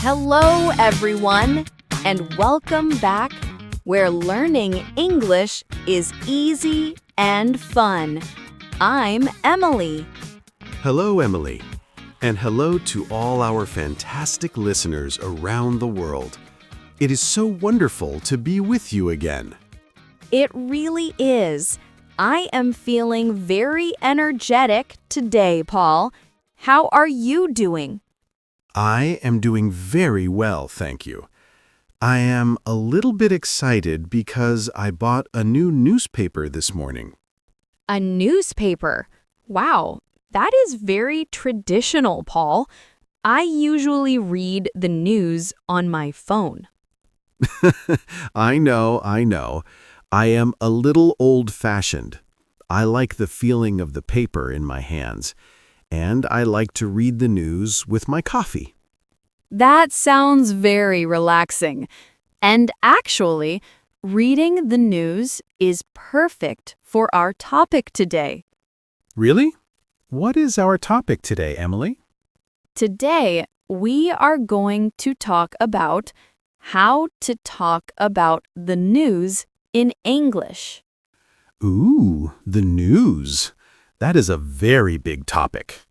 Hello, everyone, and welcome back where learning English is easy and fun. I'm Emily. Hello, Emily. And hello to all our fantastic listeners around the world. It is so wonderful to be with you again. It really is. I am feeling very energetic today, Paul. How are you doing? I am doing very well, thank you. I am a little bit excited because I bought a new newspaper this morning. A newspaper? Wow, that is very traditional, Paul. I usually read the news on my phone. I know. I am a little old-fashioned. I like the feeling of the paper in my hands, and I like to read the news with my coffee. That sounds very relaxing. And actually, reading the news is perfect for our topic today. Really? What is our topic today, Emily? Today, we are going to talk about how to talk about the news in English. Ooh, the news. That is a very big topic.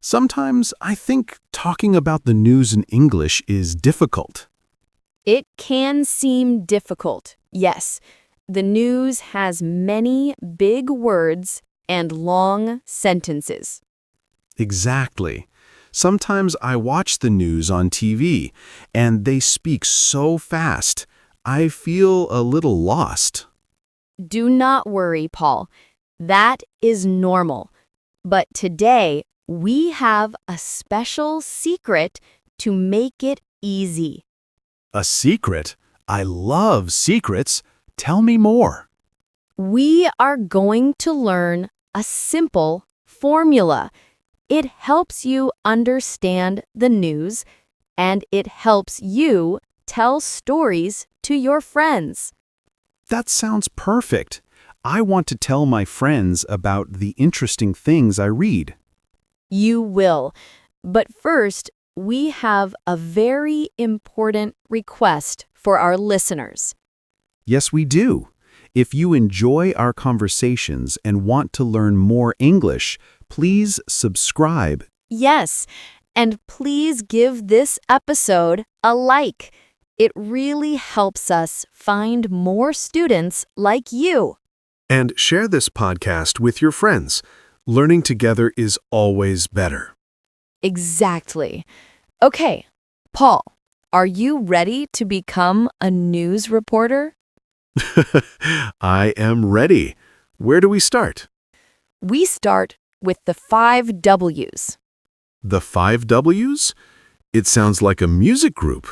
Sometimes I think talking about the news in English is difficult. It can seem difficult, yes. The news has many big words and long sentences. Exactly. Sometimes I watch the news on TV, and they speak so fast. I feel a little lost. Do not worry, Paul. That is normal. But today, we have a special secret to make it easy. A secret? I love secrets. Tell me more. We are going to learn a simple formula. It helps you understand the news, and it helps you tell stories to your friends. That sounds perfect. I want to tell my friends about the interesting things I read. You will. But first, we have a very important request for our listeners. Yes, we do. If you enjoy our conversations and want to learn more English, please subscribe. Yes, and please give this episode a like. It really helps us find more students like you. And share this podcast with your friends. Learning together is always better. Exactly. Okay, Paul, are you ready to become a news reporter? I am ready. Where do we start? We start with the 5 W's. The 5 W's? It sounds like a music group.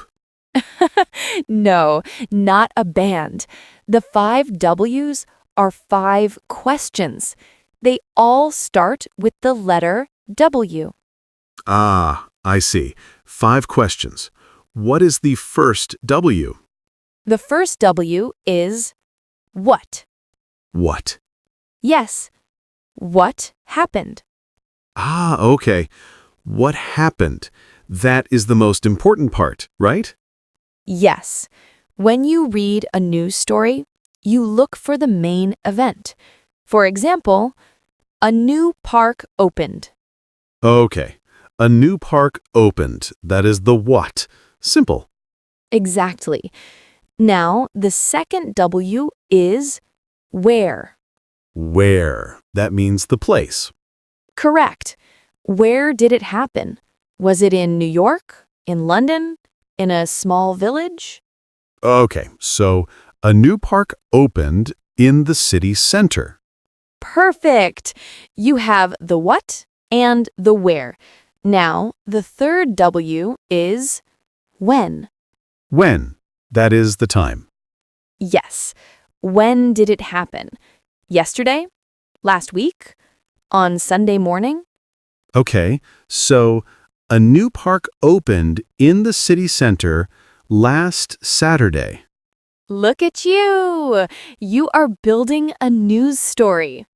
No, not a band. The 5 W's are 5 questions. They all start with the letter W. Ah, I see. 5 questions. What is the first W? The first W is what? What? Yes, what happened? Ah, okay. What happened? That is the most important part, right? Yes. When you read a news story, you look for the main event. For example, a new park opened. Okay. A new park opened. That is the what. Simple. Exactly. Now, the second W is where. Where? That means the place. Correct. Where did it happen? Was it in New York? In London? In a small village? Okay, so a new park opened in the city center. Perfect. You have the what and the where. Now, the third W is when. When? That is the time. Yes. When did it happen? Yesterday? Last week? On Sunday morning? Okay, so a new park opened in the city center last Saturday. Look at you! You are building a news story.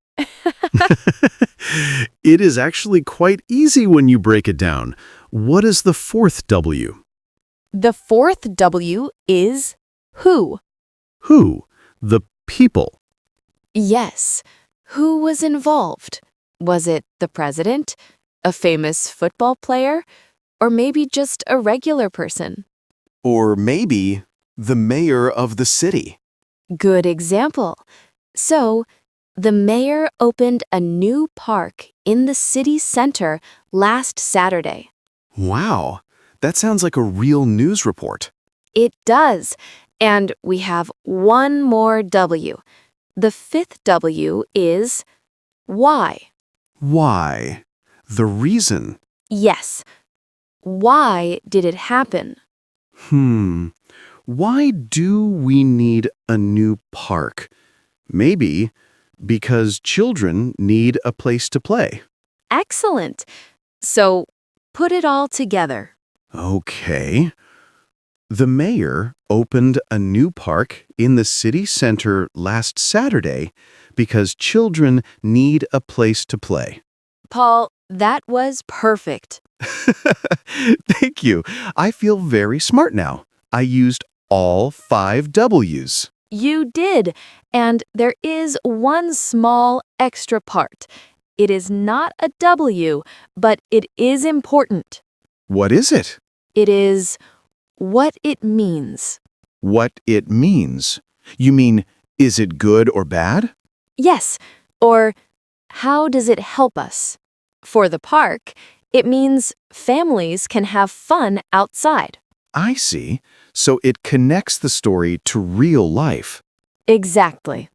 It is actually quite easy when you break it down. What is the fourth W? The fourth W is who. Who? The people. Yes. Who was involved? Was it the president, a famous football player, or maybe just a regular person? Or maybe the mayor of the city. Good example. So, the mayor opened a new park in the city center last Saturday. Wow, that sounds like a real news report. It does. And we have one more W. The fifth W is why. Why? The reason. Yes. Why did it happen? Why do we need a new park? Maybe because children need a place to play. Excellent. So, put it all together. Okay. The mayor opened a new park in the city center last Saturday because children need a place to play. Paul, that was perfect. Thank you. I feel very smart now. I used all 5 W's. You did. And there is one small extra part. It is not a W, but it is important. What is it? It is what it means. What it means. You mean, is it good or bad? Yes, or how does it help us? For the park, it means families can have fun outside. I see. So it connects the story to real life. Exactly.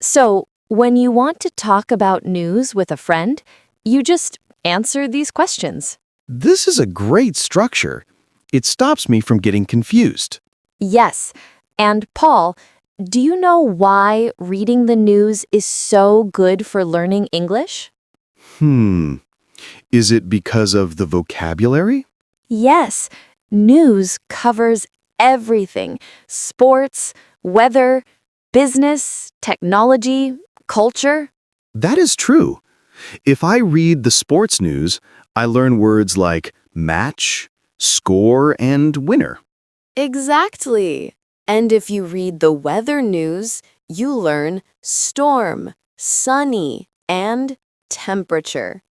So, when you want to talk about news with a friend, you just answer these questions. This is a great structure. It stops me from getting confused. Yes. And Paul, do you know why reading the news is so good for learning English? Is it because of the vocabulary? Yes. News covers everything: sports, weather, business, technology, culture. That is true. If I read the sports news, I learn words like match, score, and winner. Exactly. And if you read the weather news, you learn storm, sunny, and temperature.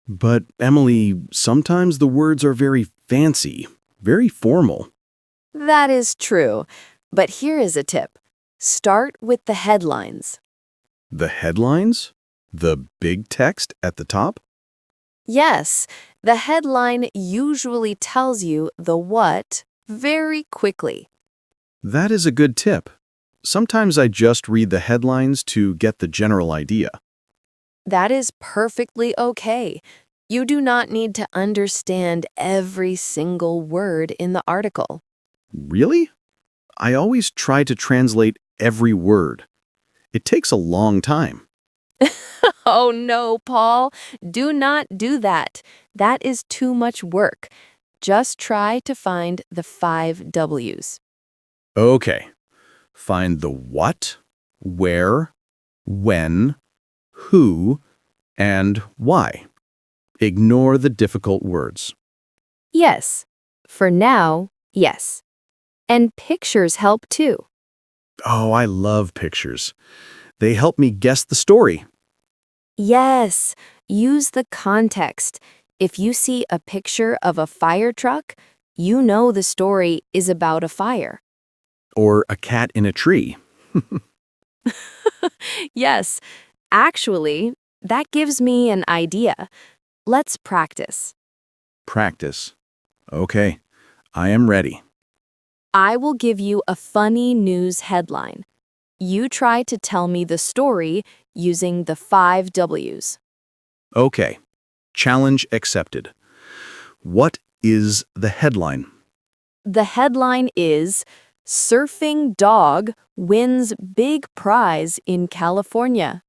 But, Emily, sometimes the words are very fancy, very formal. That is true. But here is a tip. Start with the headlines. The headlines? The big text at the top? Yes, the headline usually tells you the what very quickly. That is a good tip. Sometimes I just read the headlines to get the general idea. That is perfectly okay. You do not need to understand every single word in the article. Really? I always try to translate every word. It takes a long time. Oh no, Paul, do not do that. That is too much work. Just try to find the 5 W's. Okay. Find the what, where, when, who, and why. Ignore the difficult words. Yes. For now, yes. And pictures help too. Oh, I love pictures. They help me guess the story. Yes. Use the context. If you see a picture of a fire truck, you know the story is about a fire. Or a cat in a tree. Yes. Actually, that gives me an idea. Let's practice. Practice. Okay, I am ready. I will give you a funny news headline. You try to tell me the story using the 5 W's. Okay, challenge accepted. What is the headline? The headline is Surfing Dog Wins Big Prize in California.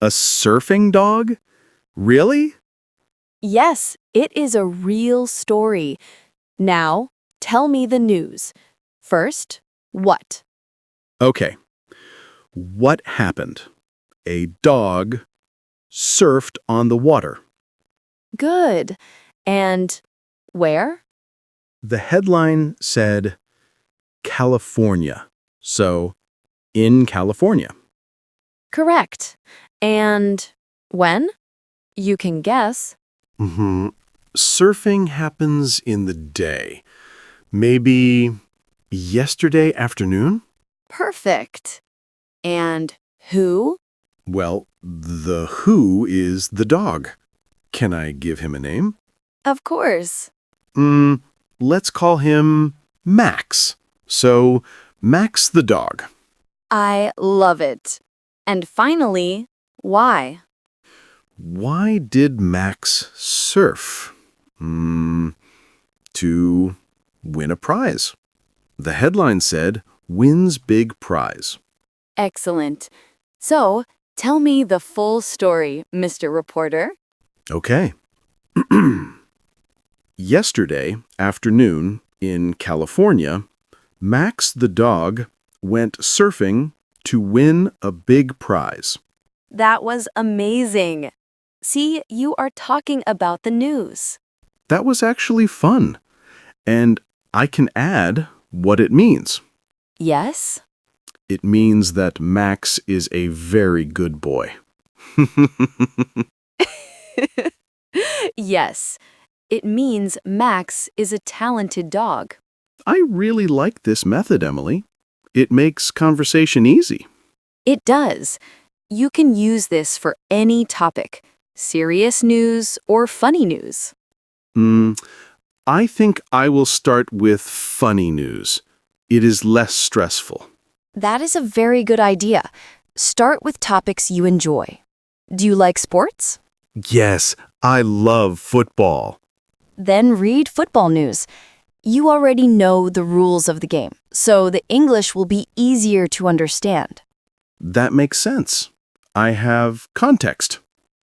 A surfing dog? Really? Yes, it is a real story. Now, tell me the news. First, what? Okay. What happened? A dog surfed on the water. Good. And Where? The headline said California. So, in California. Correct. And when? You can guess. Surfing happens in the day. Maybe yesterday afternoon? Perfect. And who? Well, the who is the dog. Can I give him a name? Of course. Let's call him Max. So, Max the dog. I love it. And finally, why? Why did Max surf? To win a prize. The headline said, wins big prize. Excellent. So, tell me the full story, Mr. Reporter. Okay. Yesterday afternoon in California, Max the dog went surfing to win a big prize. That was amazing. See, you are talking about the news. That was actually fun. And I can add what it means. Yes? It means that Max is a very good boy. Yes. It means Max is a talented dog. I really like this method, Emily. It makes conversation easy. It does. You can use this for any topic, serious news or funny news. I think I will start with funny news. It is less stressful. That is a very good idea. Start with topics you enjoy. Do you like sports? Yes, I love football. Then read football news. You already know the rules of the game, so the English will be easier to understand. That makes sense. I have context.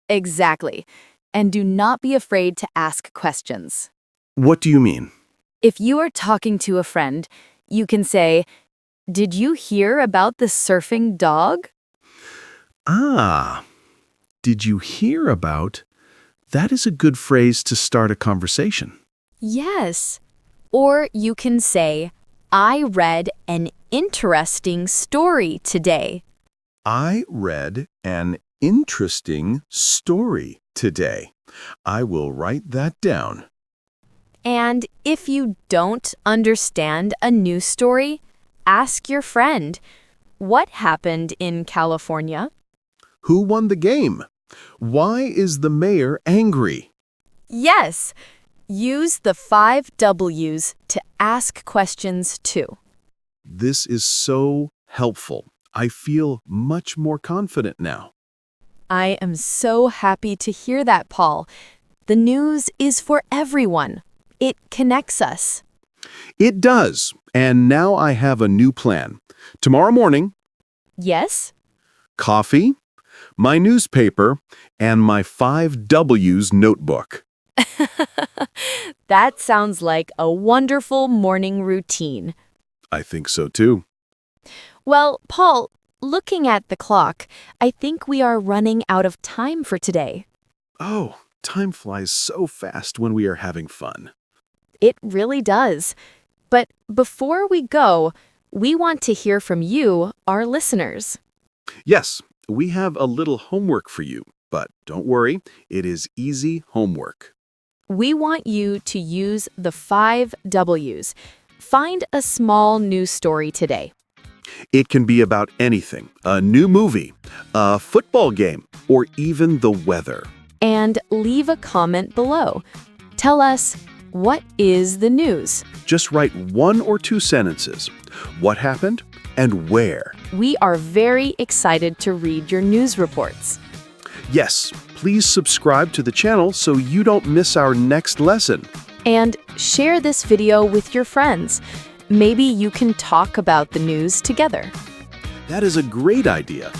Exactly. And do not be afraid to ask questions. What do you mean? If you are talking to a friend, you can say, "Did you hear about the surfing dog?" Did you hear about? That is a good phrase to start a conversation. Yes. Or you can say, "I read an interesting story today." I read an interesting story today. I will write that down. And if you don't understand a news story, ask your friend, "What happened in California?" Who won the game? Why is the mayor angry? Yes. Use the 5 W's to ask questions too. This is so helpful. I feel much more confident now. I am so happy to hear that, Paul. The news is for everyone. It connects us. It does. And now I have a new plan. Tomorrow morning, Yes? coffee, my newspaper, and my 5 W's notebook. That sounds like a wonderful morning routine. I think so too. Well, Paul, looking at the clock, I think we are running out of time for today. Oh, time flies so fast when we are having fun. It really does. But before we go, we want to hear from you, our listeners. Yes, we have a little homework for you, but don't worry, it is easy homework. We want you to use the 5 W's. Find a small news story today. It can be about anything, a new movie, a football game, or even the weather. And leave a comment below. Tell us, what is the news? Just write 1 or 2 sentences. What happened and where? We are very excited to read your news reports. Yes, please subscribe to the channel so you don't miss our next lesson. And share this video with your friends. Maybe you can talk about the news together. That is a great idea.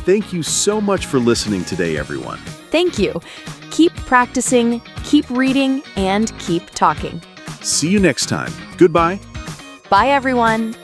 Thank you so much for listening today, everyone. Thank you. Keep practicing, keep reading, and keep talking. See you next time. Goodbye. Bye, everyone.